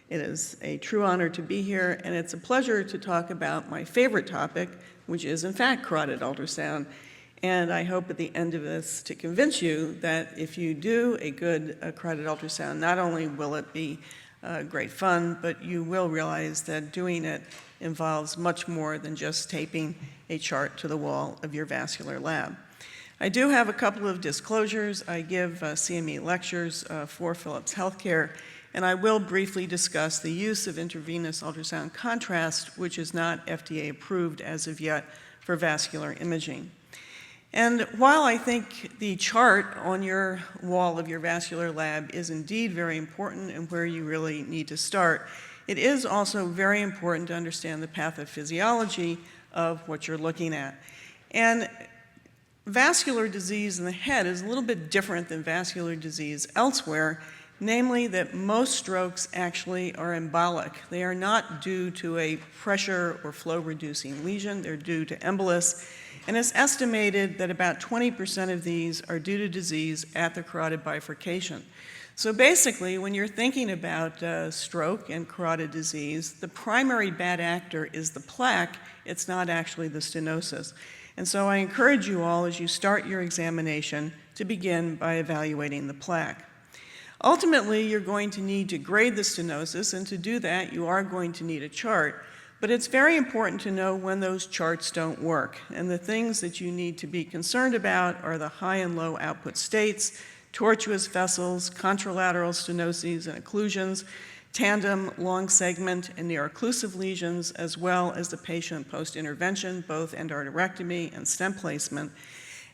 It is a true honor to be here, and it's a pleasure to talk about my favorite topic, which is in fact carotid ultrasound. And I hope at the end of this to convince you that if you do a good carotid ultrasound, not only will it be great fun, but you will realize that doing it involves much more than just taping a chart to the wall of your vascular lab. I do have a couple of disclosures. I give CME lectures for Philips Healthcare, and I will briefly discuss the use of intravenous ultrasound contrast, which is not FDA approved as of yet for vascular imaging. And while I think the chart on your wall of your vascular lab is indeed very important and where you really need to start, it is also very important to understand the pathophysiology of what you're looking at. And vascular disease in the head is a little bit different than vascular disease elsewhere, namely that most strokes actually are embolic. They are not due to a pressure or flow reducing lesion, they're due to embolus. And it's estimated that about 20% of these are due to disease at the carotid bifurcation. So basically, when you're thinking about stroke and carotid disease, the primary bad actor is the plaque, it's not actually the stenosis. And so I encourage you all, as you start your examination, to begin by evaluating the plaque. Ultimately, you're going to need to grade the stenosis, and to do that, you are going to need a chart. But it's very important to know when those charts don't work. And the things that you need to be concerned about are the high and low output states, tortuous vessels, contralateral stenoses and occlusions, tandem, long segment, and near-occlusive lesions, as well as the patient post-intervention, both endarterectomy and stent placement.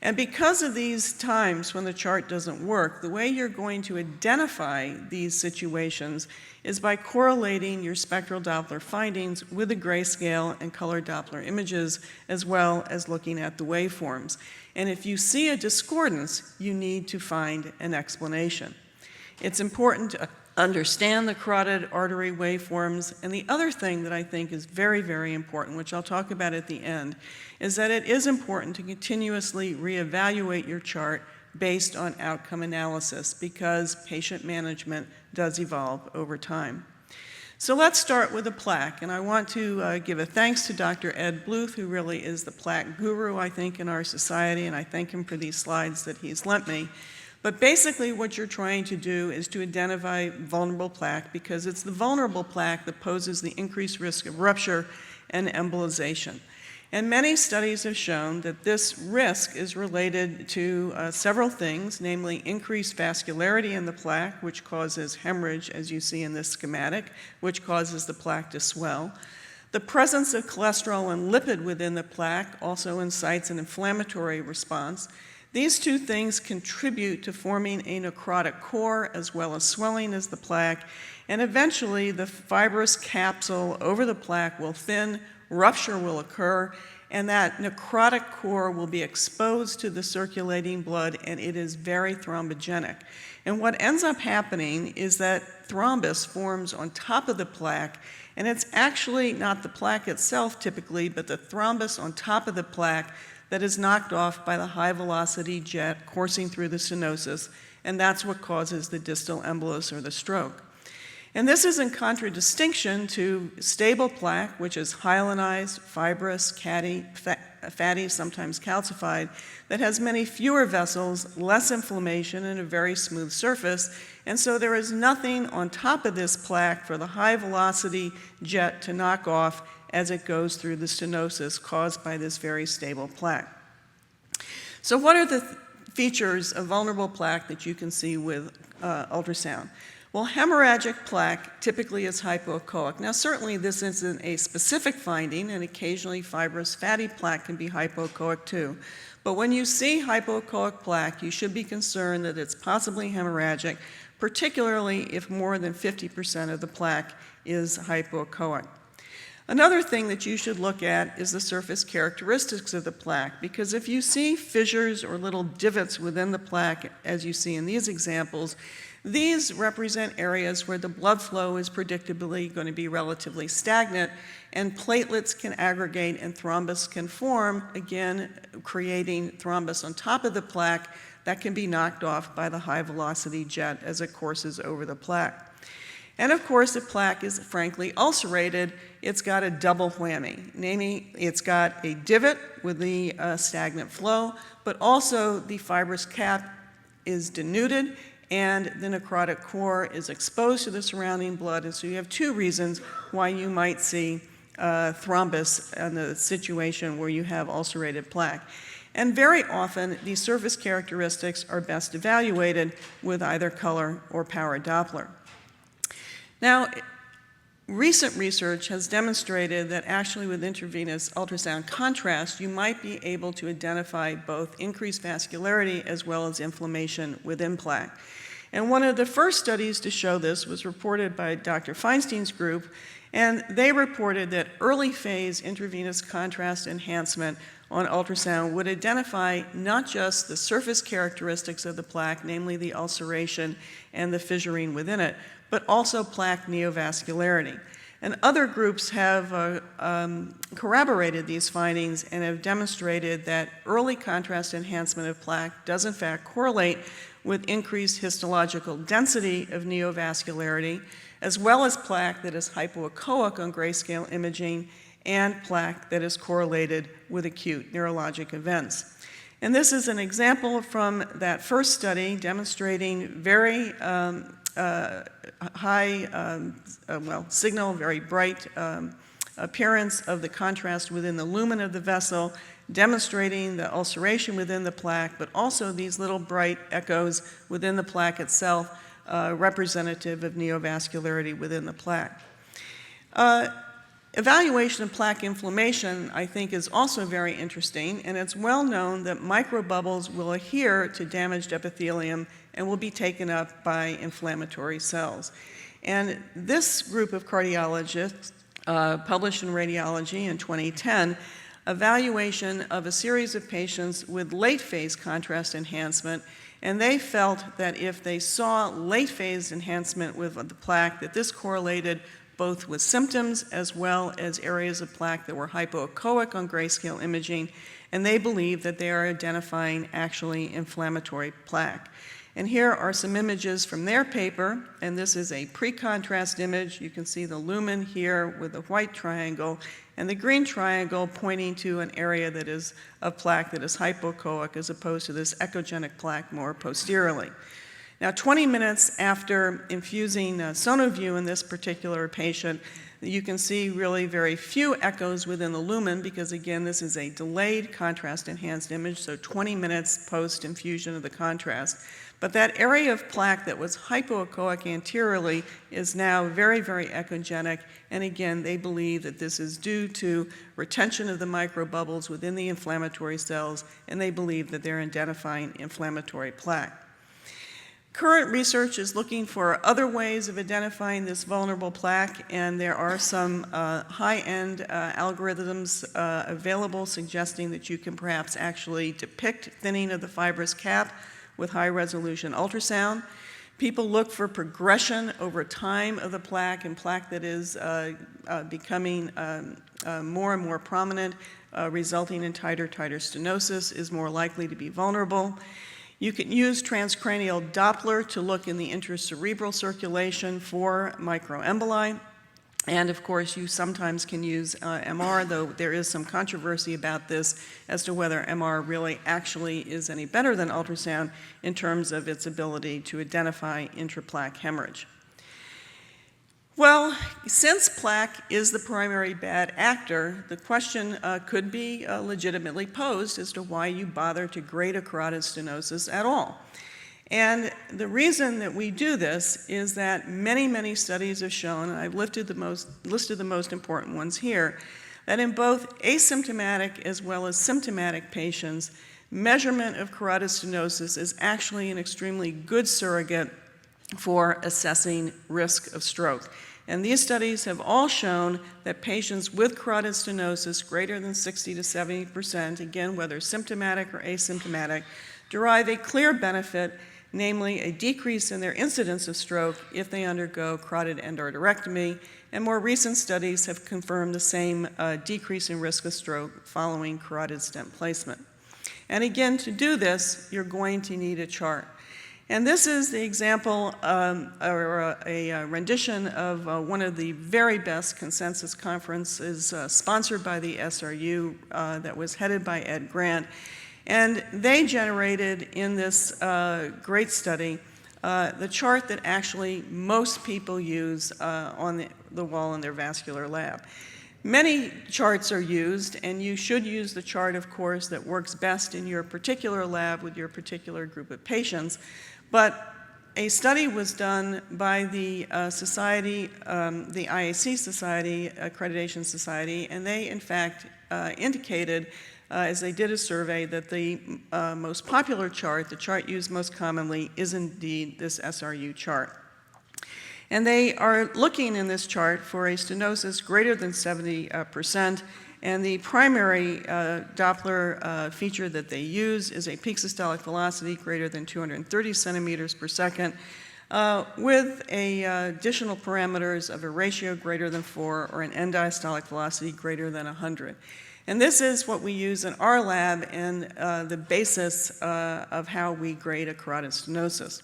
And because of these times when the chart doesn't work, the way you're going to identify these situations is by correlating your spectral Doppler findings with the grayscale and color Doppler images, as well as looking at the waveforms. And if you see a discordance, you need to find an explanation. It's important to understand the carotid artery waveforms, and the other thing that I think is very, very important, which I'll talk about at the end, is that it is important to continuously reevaluate your chart based on outcome analysis, because patient management does evolve over time. So let's start with the plaque, and I want to give a thanks to Dr. Ed Bluth, who really is the plaque guru, I think, in our society, and I thank him for these slides that he's lent me. But basically what you're trying to do is to identify vulnerable plaque, because it's the vulnerable plaque that poses the increased risk of rupture and embolization. And many studies have shown that this risk is related to several things, namely increased vascularity in the plaque, which causes hemorrhage, as you see in this schematic, which causes the plaque to swell. The presence of cholesterol and lipid within the plaque also incites an inflammatory response. These two things contribute to forming a necrotic core as well as swelling as the plaque, and eventually the fibrous capsule over the plaque will thin, rupture will occur, and that necrotic core will be exposed to the circulating blood, and it is very thrombogenic. And what ends up happening is that thrombus forms on top of the plaque, and it's actually not the plaque itself typically, but the thrombus on top of the plaque that is knocked off by the high-velocity jet coursing through the stenosis, and that's what causes the distal embolus or the stroke. And this is in contradistinction to stable plaque, which is hyalinized, fibrous, fatty, sometimes calcified, that has many fewer vessels, less inflammation, and a very smooth surface. And so there is nothing on top of this plaque for the high-velocity jet to knock off as it goes through the stenosis caused by this very stable plaque. So what are the features of vulnerable plaque that you can see with ultrasound? Well, hemorrhagic plaque typically is hypoechoic. Now, certainly this isn't a specific finding, and occasionally fibrous fatty plaque can be hypoechoic too. But when you see hypoechoic plaque, you should be concerned that it's possibly hemorrhagic, particularly if more than 50% of the plaque is hypoechoic. Another thing that you should look at is the surface characteristics of the plaque, because if you see fissures or little divots within the plaque, as you see in these examples, these represent areas where the blood flow is predictably going to be relatively stagnant, and platelets can aggregate and thrombus can form, again, creating thrombus on top of the plaque that can be knocked off by the high-velocity jet as it courses over the plaque. And of course, if plaque is frankly ulcerated, it's got a double whammy. Namely, it's got a divot with the stagnant flow, but also the fibrous cap is denuded and the necrotic core is exposed to the surrounding blood. And so you have two reasons why you might see thrombus in the situation where you have ulcerated plaque. And very often, these surface characteristics are best evaluated with either color or power Doppler. Now, recent research has demonstrated that actually with intravenous ultrasound contrast, you might be able to identify both increased vascularity as well as inflammation within plaque. And one of the first studies to show this was reported by Dr. Feinstein's group, and they reported that early phase intravenous contrast enhancement on ultrasound would identify not just the surface characteristics of the plaque, namely the ulceration and the fissuring within it, but also plaque neovascularity. And other groups have corroborated these findings and have demonstrated that early contrast enhancement of plaque does in fact correlate with increased histological density of neovascularity, as well as plaque that is hypoechoic on grayscale imaging and plaque that is correlated with acute neurologic events. And this is an example from that first study demonstrating very signal, very bright appearance of the contrast within the lumen of the vessel, demonstrating the ulceration within the plaque, but also these little bright echoes within the plaque itself, representative of neovascularity within the plaque. Evaluation of plaque inflammation, I think, is also very interesting, and it's well known that microbubbles will adhere to damaged epithelium and will be taken up by inflammatory cells. And this group of cardiologists published in Radiology in 2010 evaluation of a series of patients with late phase contrast enhancement, and they felt that if they saw late phase enhancement with the plaque, that this correlated both with symptoms as well as areas of plaque that were hypoechoic on grayscale imaging, and they believe that they are identifying actually inflammatory plaque. And here are some images from their paper, and this is a pre-contrast image. You can see the lumen here with the white triangle, and the green triangle pointing to an area that is of plaque that is hypoechoic as opposed to this echogenic plaque more posteriorly. Now, 20 minutes after infusing SonoView in this particular patient, you can see really very few echoes within the lumen because, again, this is a delayed contrast-enhanced image, so 20 minutes post-infusion of the contrast. But that area of plaque that was hypoechoic anteriorly is now very, very echogenic, and again, they believe that this is due to retention of the microbubbles within the inflammatory cells, and they believe that they're identifying inflammatory plaque. Current research is looking for other ways of identifying this vulnerable plaque, and there are some high-end algorithms available suggesting that you can perhaps actually depict thinning of the fibrous cap with high-resolution ultrasound. People look for progression over time of the plaque, and plaque that is becoming more and more prominent, resulting in tighter stenosis, is more likely to be vulnerable. You can use transcranial Doppler to look in the intracerebral circulation for microemboli. And of course, you sometimes can use MR, though there is some controversy about this as to whether MR really actually is any better than ultrasound in terms of its ability to identify intraplaque hemorrhage. Well, since plaque is the primary bad actor, the question could be legitimately posed as to why you bother to grade a carotid stenosis at all. And the reason that we do this is that many studies have shown, and I've listed the most important ones here, that in both asymptomatic as well as symptomatic patients, measurement of carotid stenosis is actually an extremely good surrogate for assessing risk of stroke. And these studies have all shown that patients with carotid stenosis greater than 60 to 70%, again, whether symptomatic or asymptomatic, derive a clear benefit, namely a decrease in their incidence of stroke if they undergo carotid endarterectomy, and more recent studies have confirmed the same decrease in risk of stroke following carotid stent placement. And again, to do this, you're going to need a chart. And this is the example or a rendition of one of the very best consensus conferences sponsored by the SRU that was headed by Ed Grant. And they generated in this great study the chart that actually most people use on the wall in their vascular lab. Many charts are used, and you should use the chart, of course, that works best in your particular lab with your particular group of patients. But a study was done by the society, the IAC Society, Accreditation Society, and they, in fact, indicated, as they did a survey, that the most popular chart, the chart used most commonly, is indeed this SRU chart. And they are looking in this chart for a stenosis greater than 70%, and the primary Doppler feature that they use is a peak systolic velocity greater than 230 centimeters per second, with additional parameters of a ratio greater than 4 or an end diastolic velocity greater than 100. And this is what we use in our lab and the basis of how we grade a carotid stenosis.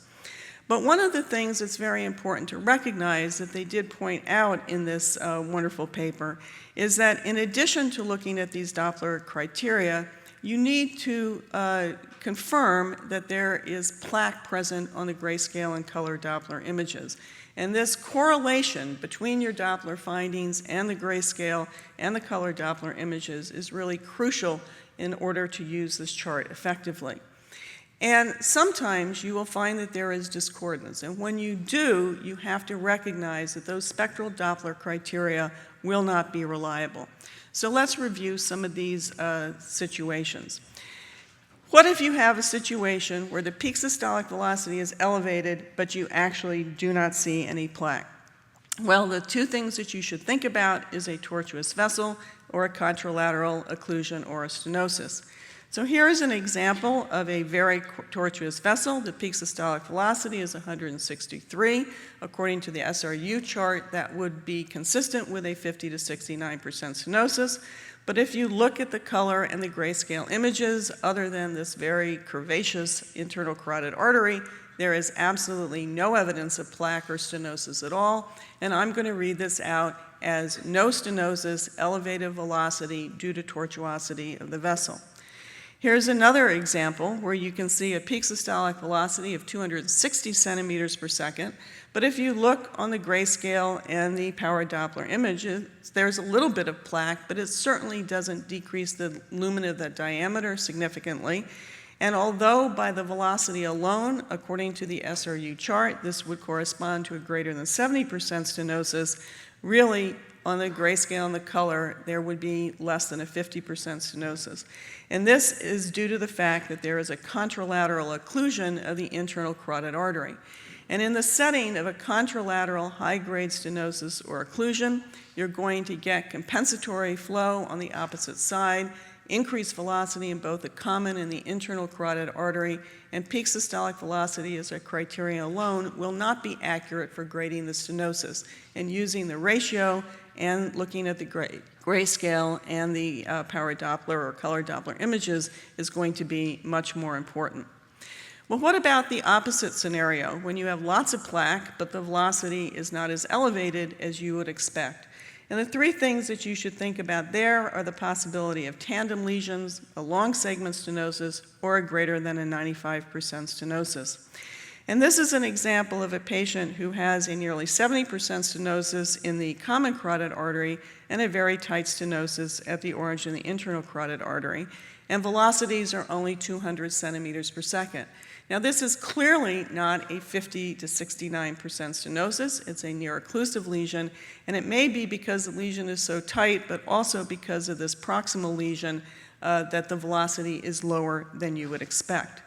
But one of the things that's very important to recognize that they did point out in this wonderful paper is that in addition to looking at these Doppler criteria, you need to confirm that there is plaque present on the grayscale and color Doppler images. And this correlation between your Doppler findings and the grayscale and the color Doppler images is really crucial in order to use this chart effectively. And sometimes you will find that there is discordance. And when you do, you have to recognize that those spectral Doppler criteria will not be reliable. So let's review some of these situations. What if you have a situation where the peak systolic velocity is elevated, but you actually do not see any plaque? Well, the two things that you should think about is a tortuous vessel or a contralateral occlusion or a stenosis. So here is an example of a very tortuous vessel. The peak systolic velocity is 163. According to the SRU chart, that would be consistent with a 50 to 69% stenosis. But if you look at the color and the grayscale images, other than this very curvaceous internal carotid artery, there is absolutely no evidence of plaque or stenosis at all. And I'm going to read this out as no stenosis, elevated velocity due to tortuosity of the vessel. Here's another example where you can see a peak systolic velocity of 260 centimeters per second. But if you look on the grayscale and the power Doppler images, there's a little bit of plaque, but it certainly doesn't decrease the lumen of the diameter significantly. And although by the velocity alone, according to the SRU chart, this would correspond to a greater than 70% stenosis, really on the grayscale and the color, there would be less than a 50% stenosis. And this is due to the fact that there is a contralateral occlusion of the internal carotid artery. And in the setting of a contralateral high-grade stenosis or occlusion, you're going to get compensatory flow on the opposite side, increased velocity in both the common and the internal carotid artery, and peak systolic velocity as a criterion alone will not be accurate for grading the stenosis. And using the ratio and looking at the grayscale and the power Doppler or color Doppler images is going to be much more important. Well, what about the opposite scenario, when you have lots of plaque, but the velocity is not as elevated as you would expect? And the three things that you should think about there are the possibility of tandem lesions, a long segment stenosis, or a greater than a 95% stenosis. And this is an example of a patient who has a nearly 70% stenosis in the common carotid artery and a very tight stenosis at the origin of the internal carotid artery. And velocities are only 200 centimeters per second. Now, this is clearly not a 50 to 69% stenosis. It's a near-occlusive lesion, and it may be because the lesion is so tight, but also because of this proximal lesion that the velocity is lower than you would expect.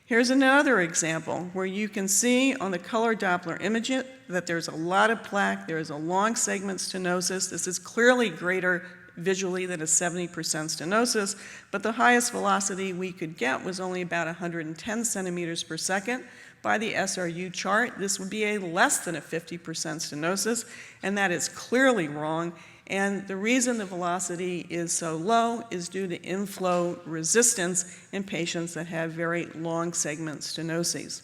Here's another example where you can see on the color Doppler image that there's a lot of plaque, there is a long segment stenosis. This is clearly greater visually than a 70% stenosis, but the highest velocity we could get was only about 110 centimeters per second. By the SRU chart, this would be a less than a 50% stenosis, and that is clearly wrong. And the reason the velocity is so low is due to inflow resistance in patients that have very long segment stenoses.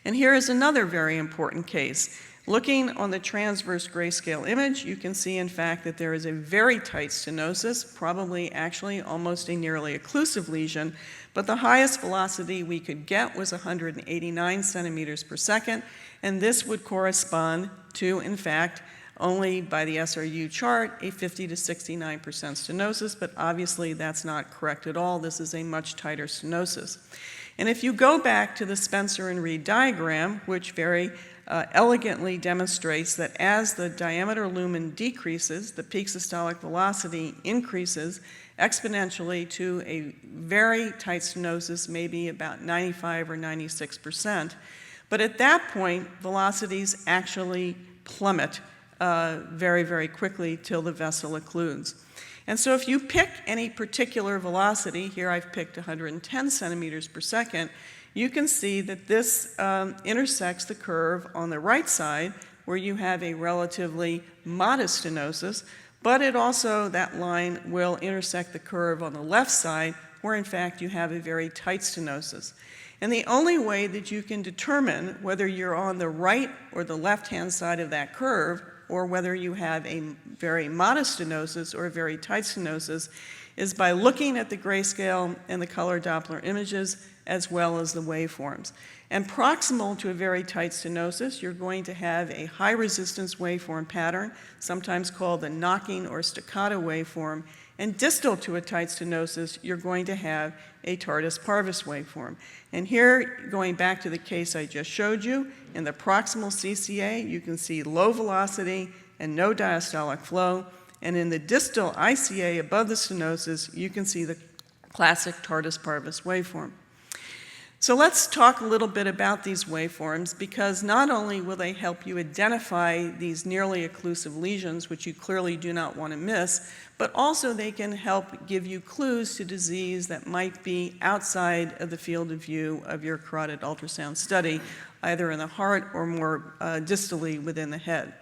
And here is another very important case. Looking on the transverse grayscale image, you can see in fact that there is a very tight stenosis, probably actually almost a nearly occlusive lesion, but the highest velocity we could get was 189 centimeters per second, and this would correspond to, in fact, only by the SRU chart, a 50 to 69% stenosis, but obviously that's not correct at all. This is a much tighter stenosis. And if you go back to the Spencer and Reid diagram, which very elegantly demonstrates that as the diameter lumen decreases, the peak systolic velocity increases exponentially to a very tight stenosis, maybe about 95 or 96%. But at that point, velocities actually plummet very, very quickly till the vessel occludes. And so if you pick any particular velocity, here I've picked 110 centimeters per second, you can see that this intersects the curve on the right side where you have a relatively modest stenosis, but it also, that line will intersect the curve on the left side where in fact you have a very tight stenosis. And the only way that you can determine whether you're on the right or the left-hand side of that curve, or whether you have a very modest stenosis or a very tight stenosis, is by looking at the grayscale and the color Doppler images as well as the waveforms. And proximal to a very tight stenosis, you're going to have a high resistance waveform pattern, sometimes called the knocking or staccato waveform. And distal to a tight stenosis, you're going to have a TARDUS PARVUS waveform. And here, going back to the case I just showed you, in the proximal CCA, you can see low velocity and no diastolic flow. And in the distal ICA above the stenosis, you can see the classic TARDUS PARVUS waveform. So let's talk a little bit about these waveforms, because not only will they help you identify these nearly occlusive lesions, which you clearly do not want to miss, but also they can help give you clues to disease that might be outside of the field of view of your carotid ultrasound study, either in the heart or more distally within the head.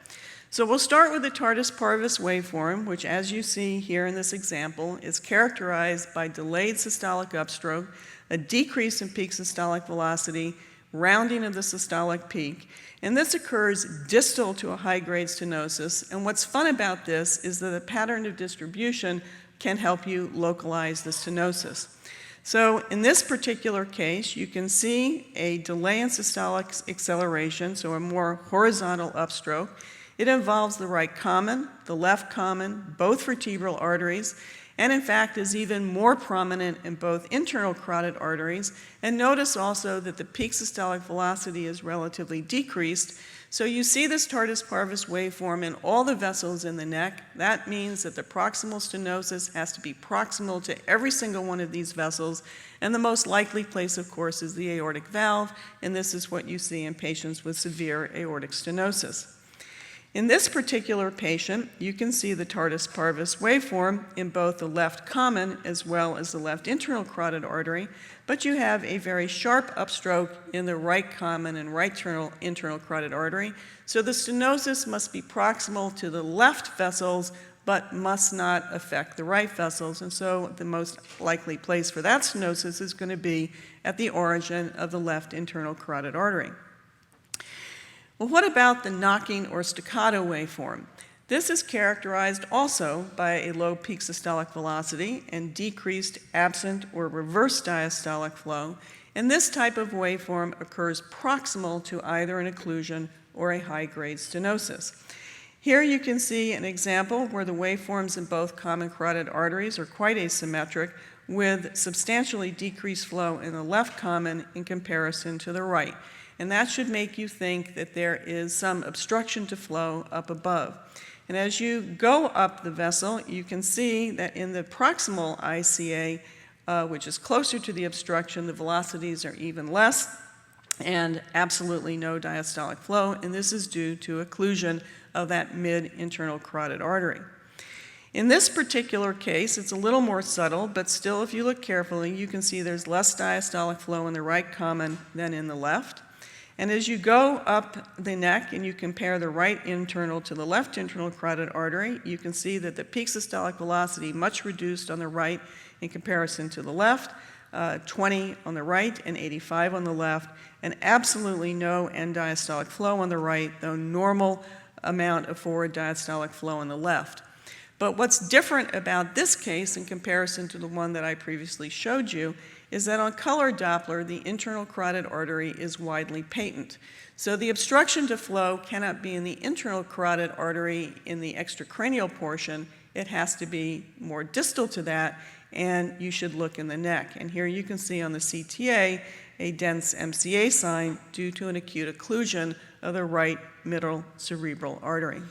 So we'll start with the TARDUS PARVUS waveform, which, as you see here in this example, is characterized by delayed systolic upstroke, a decrease in peak systolic velocity, rounding of the systolic peak, and this occurs distal to a high-grade stenosis. And what's fun about this is that the pattern of distribution can help you localize the stenosis. So in this particular case, you can see a delay in systolic acceleration, so a more horizontal upstroke. It involves the right common, the left common, both vertebral arteries, and in fact is even more prominent in both internal carotid arteries. And notice also that the peak systolic velocity is relatively decreased. So you see this TARDUS PARVUS waveform in all the vessels in the neck. That means that the proximal stenosis has to be proximal to every single one of these vessels. And the most likely place, of course, is the aortic valve. And this is what you see in patients with severe aortic stenosis. In this particular patient, you can see the TARDUS PARVUS waveform in both the left common as well as the left internal carotid artery, but you have a very sharp upstroke in the right common and right internal carotid artery. So the stenosis must be proximal to the left vessels, but must not affect the right vessels. And so the most likely place for that stenosis is going to be at the origin of the left internal carotid artery. Well, what about the knocking or staccato waveform? This is characterized also by a low peak systolic velocity and decreased absent or reverse diastolic flow. And this type of waveform occurs proximal to either an occlusion or a high-grade stenosis. Here you can see an example where the waveforms in both common carotid arteries are quite asymmetric, with substantially decreased flow in the left common in comparison to the right. And that should make you think that there is some obstruction to flow up above. And as you go up the vessel, you can see that in the proximal ICA, which is closer to the obstruction, the velocities are even less and absolutely no diastolic flow, and this is due to occlusion of that mid-internal carotid artery. In this particular case, it's a little more subtle, but still, if you look carefully, you can see there's less diastolic flow in the right common than in the left. And as you go up the neck and you compare the right internal to the left internal carotid artery, you can see that the peak systolic velocity much reduced on the right in comparison to the left. 20 on the right and 85 on the left, and absolutely no end diastolic flow on the right, though normal amount of forward diastolic flow on the left. But what's different about this case in comparison to the one that I previously showed you is that on color Doppler, the internal carotid artery is widely patent. So the obstruction to flow cannot be in the internal carotid artery in the extracranial portion. It has to be more distal to that, and you should look in the neck. And here you can see on the CTA a dense MCA sign due to an acute occlusion of the right middle cerebral artery.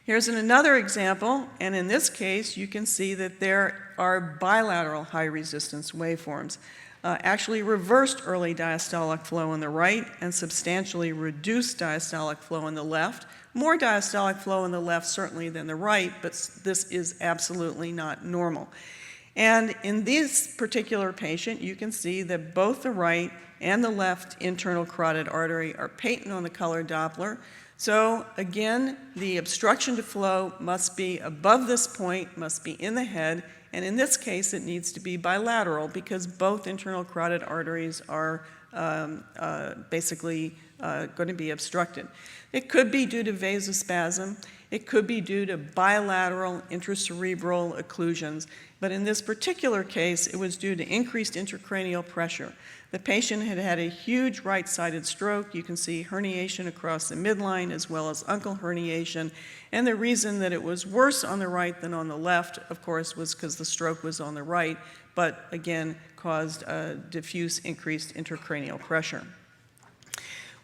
Here's another example, and in this case, you can see that there are bilateral high-resistance waveforms, actually reversed early diastolic flow on the right and substantially reduced diastolic flow on the left. More diastolic flow on the left certainly than the right, but this is absolutely not normal. And in this particular patient, you can see that both the right and the left internal carotid artery are patent on the color Doppler. So again, the obstruction to flow must be above this point, must be in the head, and in this case it needs to be bilateral because both internal carotid arteries are basically going to be obstructed. It could be due to vasospasm, it could be due to bilateral intracerebral occlusions, but in this particular case it was due to increased intracranial pressure. The patient had had a huge right-sided stroke. You can see herniation across the midline as well as uncal herniation. And the reason that it was worse on the right than on the left, of course, was because the stroke was on the right, but again caused diffuse increased intracranial pressure.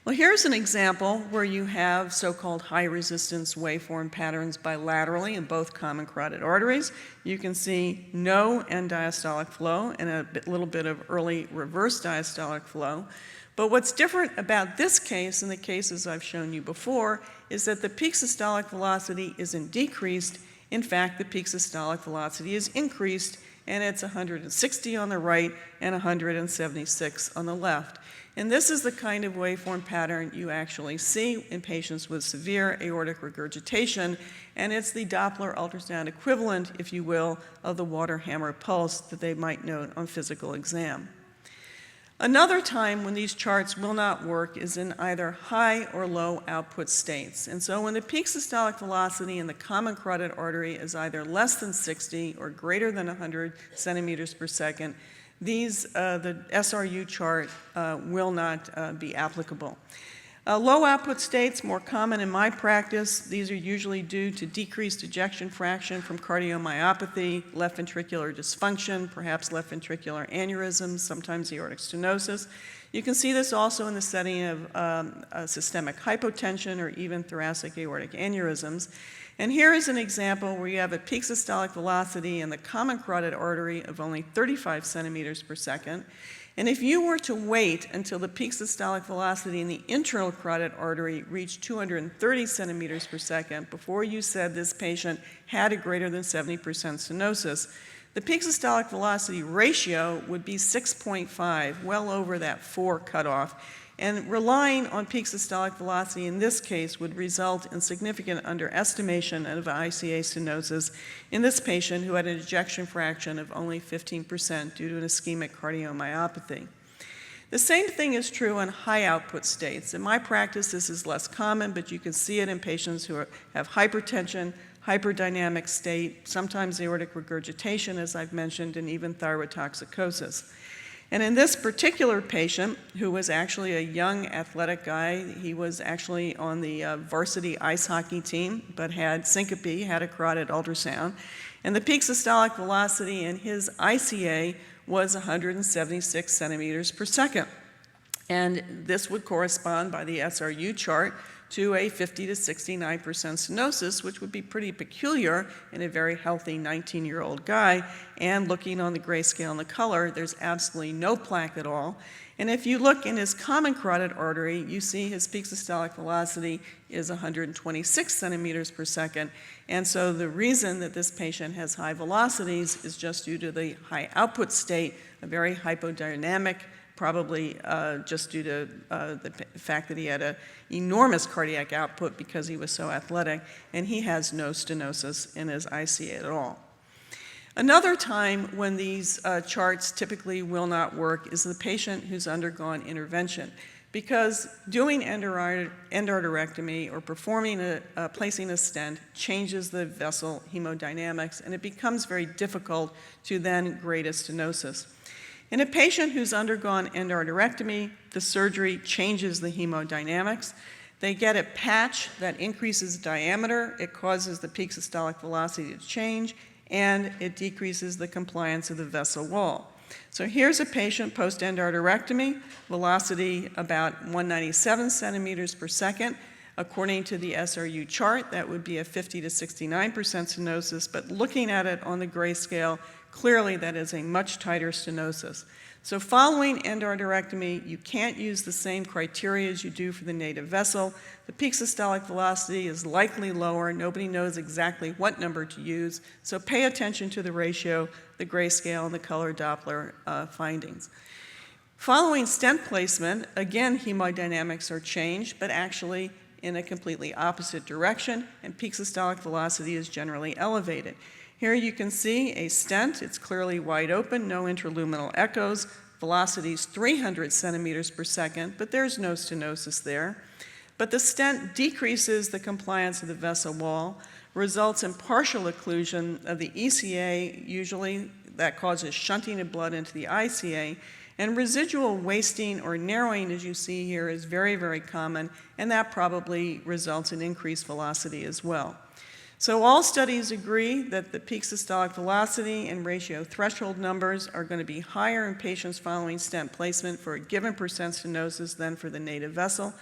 Well, here's an example where you have so-called high-resistance waveform patterns bilaterally in both common carotid arteries. You can see no end diastolic flow and a little bit of early reverse diastolic flow. But what's different about this case and the cases I've shown you before is that the peak systolic velocity isn't decreased. In fact, the peak systolic velocity is increased, and it's 160 on the right and 176 on the left. And this is the kind of waveform pattern you actually see in patients with severe aortic regurgitation, and it's the Doppler ultrasound equivalent, if you will, of the water hammer pulse that they might note on physical exam. Another time when these charts will not work is in either high or low output states. And so when the peak systolic velocity in the common carotid artery is either less than 60 or greater than 100 centimeters per second, the SRU chart will not be applicable. Low output states, more common in my practice. These are usually due to decreased ejection fraction from cardiomyopathy, left ventricular dysfunction, perhaps left ventricular aneurysms, sometimes aortic stenosis. You can see this also in the setting of systemic hypotension or even thoracic aortic aneurysms. And here is an example where you have a peak systolic velocity in the common carotid artery of only 35 centimeters per second. And if you were to wait until the peak systolic velocity in the internal carotid artery reached 230 centimeters per second before you said this patient had a greater than 70% stenosis, the peak systolic velocity ratio would be 6.5, well over that 4 cutoff. And relying on peak systolic velocity in this case would result in significant underestimation of ICA stenosis in this patient who had an ejection fraction of only 15% due to an ischemic cardiomyopathy. The same thing is true in high output states. In my practice, this is less common, but you can see it in patients who have hypertension, hyperdynamic state, sometimes aortic regurgitation, as I've mentioned, and even thyrotoxicosis. And in this particular patient, who was actually a young athletic guy, he was actually on the varsity ice hockey team, but had syncope, had a carotid ultrasound. And the peak systolic velocity in his ICA was 176 centimeters per second. And this would correspond by the SRU chart to a 50 to 69% stenosis, which would be pretty peculiar in a very healthy 19-year-old guy. And looking on the grayscale and the color, there's absolutely no plaque at all. And if you look in his common carotid artery, you see his peak systolic velocity is 126 centimeters per second. And so the reason that this patient has high velocities is just due to the high output state, a very hypodynamic, probably just due to the fact that he had an enormous cardiac output because he was so athletic, and he has no stenosis in his ICA at all. Another time when these charts typically will not work is the patient who's undergone intervention, because doing endarterectomy or performing placing a stent changes the vessel hemodynamics, and it becomes very difficult to then grade a stenosis. In a patient who's undergone endarterectomy, the surgery changes the hemodynamics. They get a patch that increases diameter, it causes the peak systolic velocity to change, and it decreases the compliance of the vessel wall. So here's a patient post-endarterectomy, velocity about 197 centimeters per second. According to the SRU chart, that would be a 50 to 69% stenosis, but looking at it on the grayscale, clearly that is a much tighter stenosis. So following endarterectomy, you can't use the same criteria as you do for the native vessel. The peak systolic velocity is likely lower. Nobody knows exactly what number to use, so pay attention to the ratio, the grayscale, and the color Doppler findings. Following stent placement, again, hemodynamics are changed, but actually in a completely opposite direction, and peak systolic velocity is generally elevated. Here you can see a stent. It's clearly wide open, no intraluminal echoes. Velocity is 300 centimeters per second, but there's no stenosis there. But the stent decreases the compliance of the vessel wall, results in partial occlusion of the ECA, usually that causes shunting of blood into the ICA, and residual wasting or narrowing, as you see here, is very, very common, and that probably results in increased velocity as well. So all studies agree that the peak systolic velocity and ratio threshold numbers are going to be higher in patients following stent placement for a given percent stenosis than for the native vessel.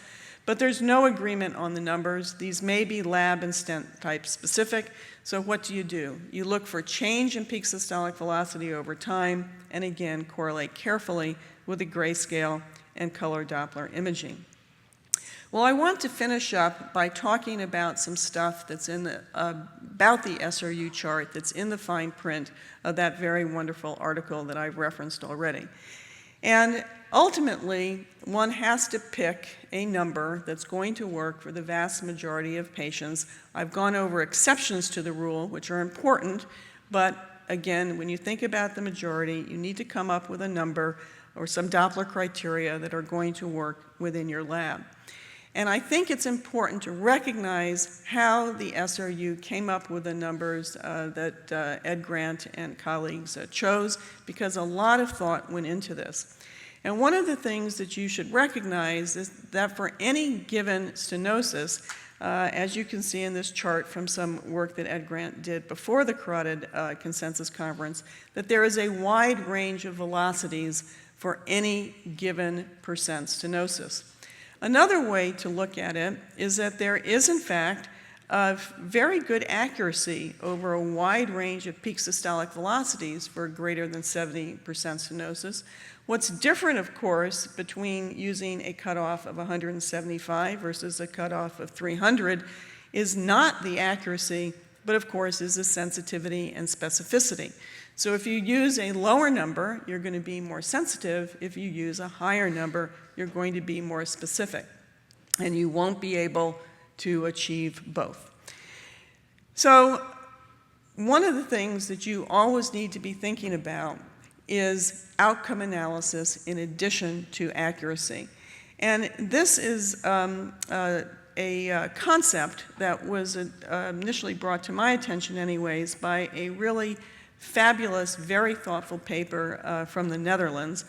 But there's no agreement on the numbers. These may be lab and stent type specific. So what do? You look for change in peak systolic velocity over time, and again, correlate carefully with the grayscale and color Doppler imaging. Well, I want to finish up by talking about some stuff that's about the SRU chart that's in the fine print of that very wonderful article that I've referenced already. And ultimately, one has to pick a number that's going to work for the vast majority of patients. I've gone over exceptions to the rule, which are important, but again, when you think about the majority, you need to come up with a number or some Doppler criteria that are going to work within your lab. And I think it's important to recognize how the SRU came up with the numbers that Ed Grant and colleagues chose, because a lot of thought went into this. And one of the things that you should recognize is that for any given stenosis, as you can see in this chart from some work that Ed Grant did before the Carotid Consensus Conference, that there is a wide range of velocities for any given percent stenosis. Another way to look at it is that there is, in fact, very good accuracy over a wide range of peak systolic velocities for greater than 70% stenosis. What's different, of course, between using a cutoff of 175 versus a cutoff of 300 is not the accuracy, but of course is the sensitivity and specificity. So if you use a lower number, you're going to be more sensitive. If you use a higher number, you're going to be more specific. And you won't be able to achieve both. So one of the things that you always need to be thinking about is outcome analysis in addition to accuracy. And this is a concept that was initially brought to my attention anyways by a really fabulous, very thoughtful paper from the Netherlands.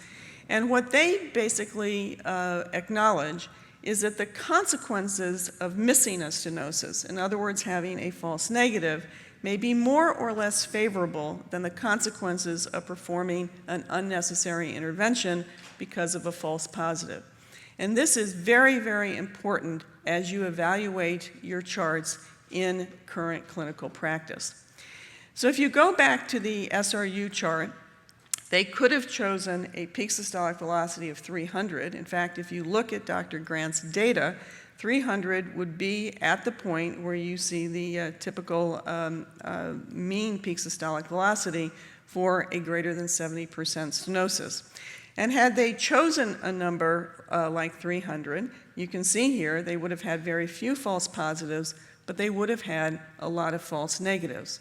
And what they basically acknowledge is that the consequences of missing a stenosis, in other words, having a false negative, may be more or less favorable than the consequences of performing an unnecessary intervention because of a false positive. And this is very, very important as you evaluate your charts in current clinical practice. So if you go back to the SRU chart, they could have chosen a peak systolic velocity of 300. In fact, if you look at Dr. Grant's data, 300 would be at the point where you see the typical mean peak systolic velocity for a greater than 70% stenosis. And had they chosen a number like 300, you can see here they would have had very few false positives, but they would have had a lot of false negatives.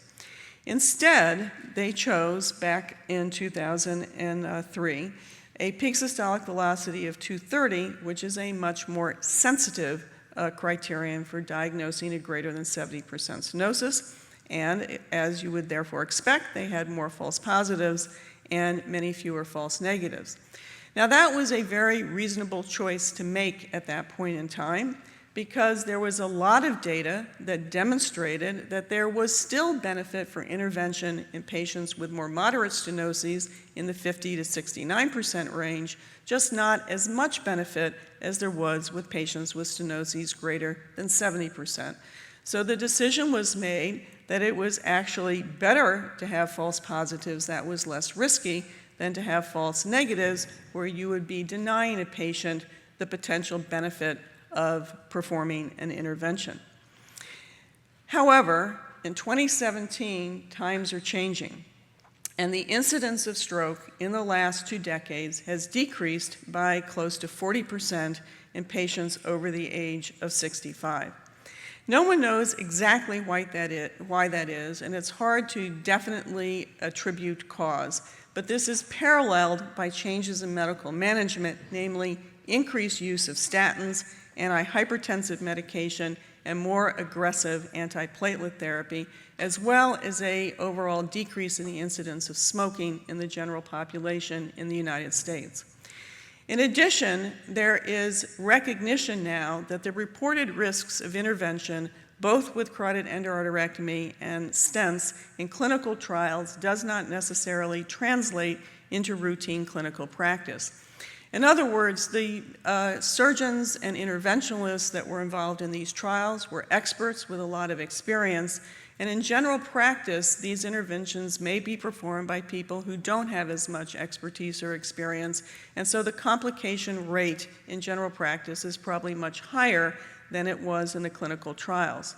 Instead, they chose, back in 2003, a peak systolic velocity of 230, which is a much more sensitive criterion for diagnosing a greater than 70% stenosis. And as you would therefore expect, they had more false positives and many fewer false negatives. Now, that was a very reasonable choice to make at that point in time, because there was a lot of data that demonstrated that there was still benefit for intervention in patients with more moderate stenoses in the 50 to 69% range, just not as much benefit as there was with patients with stenoses greater than 70%. So the decision was made that it was actually better to have false positives, that was less risky, than to have false negatives, where you would be denying a patient the potential benefit of performing an intervention. However, in 2017, times are changing, and the incidence of stroke in the last 2 decades has decreased by close to 40% in patients over the age of 65. No one knows exactly why that is, and it's hard to definitely attribute cause, but this is paralleled by changes in medical management, namely increased use of statins, antihypertensive medication, and more aggressive antiplatelet therapy, as well as an overall decrease in the incidence of smoking in the general population in the United States. In addition, there is recognition now that the reported risks of intervention, both with carotid endarterectomy and stents in clinical trials, does not necessarily translate into routine clinical practice. In other words, the surgeons and interventionalists that were involved in these trials were experts with a lot of experience, and in general practice, these interventions may be performed by people who don't have as much expertise or experience, and so the complication rate in general practice is probably much higher than it was in the clinical trials.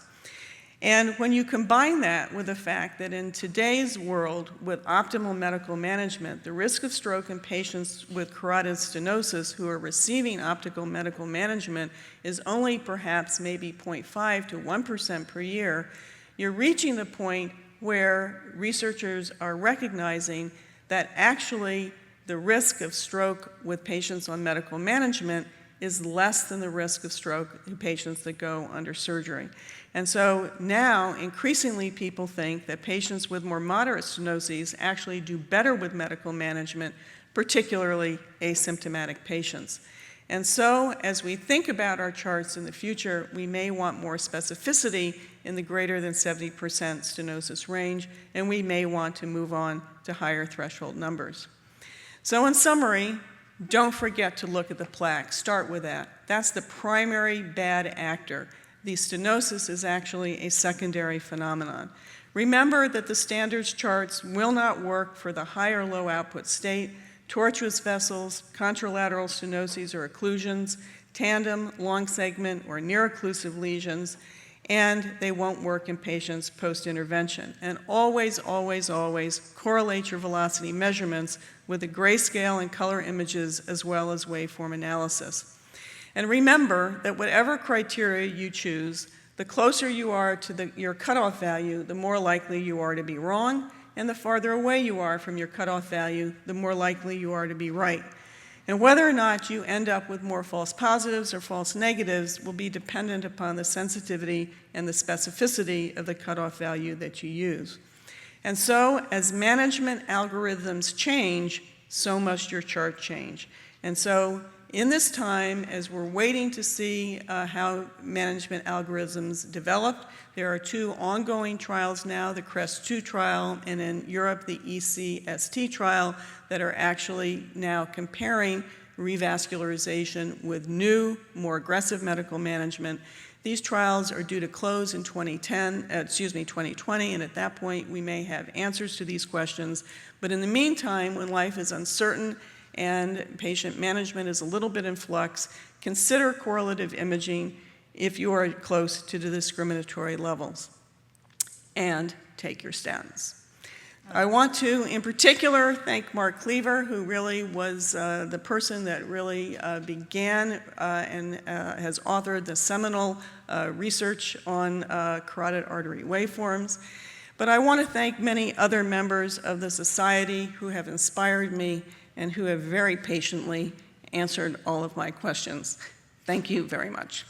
And when you combine that with the fact that in today's world, with optimal medical management, the risk of stroke in patients with carotid stenosis who are receiving optimal medical management is only perhaps maybe 0.5 to 1% per year, you're reaching the point where researchers are recognizing that actually the risk of stroke with patients on medical management is less than the risk of stroke in patients that go under surgery. And so now, increasingly, people think that patients with more moderate stenoses actually do better with medical management, particularly asymptomatic patients. And so, as we think about our charts in the future, we may want more specificity in the greater than 70% stenosis range, and we may want to move on to higher threshold numbers. So in summary, don't forget to look at the plaque. Start with that. That's the primary bad actor. The stenosis is actually a secondary phenomenon. Remember that the standards charts will not work for the high or low output state, tortuous vessels, contralateral stenoses or occlusions, tandem, long segment, or near-occlusive lesions, and they won't work in patients post-intervention. And always, always, always correlate your velocity measurements with the grayscale and color images as well as waveform analysis. And remember that whatever criteria you choose, the closer you are to your cutoff value, the more likely you are to be wrong, and the farther away you are from your cutoff value, the more likely you are to be right. And whether or not you end up with more false positives or false negatives will be dependent upon the sensitivity and the specificity of the cutoff value that you use. And so, as management algorithms change, so must your chart change. And so, in this time, as we're waiting to see how management algorithms develop, there are 2 ongoing trials now, the CREST-2 trial, and in Europe, the ECST trial, that are actually now comparing revascularization with new, more aggressive medical management. These trials are due to close in 2020, and at that point, we may have answers to these questions. But in the meantime, when life is uncertain and patient management is a little bit in flux, consider correlative imaging if you are close to the discriminatory levels. And take your statins. I want to, in particular, thank Mark Cleaver, who really was the person that really began and has authored the seminal research on carotid artery waveforms. But I want to thank many other members of the Society who have inspired me and who have very patiently answered all of my questions. Thank you very much.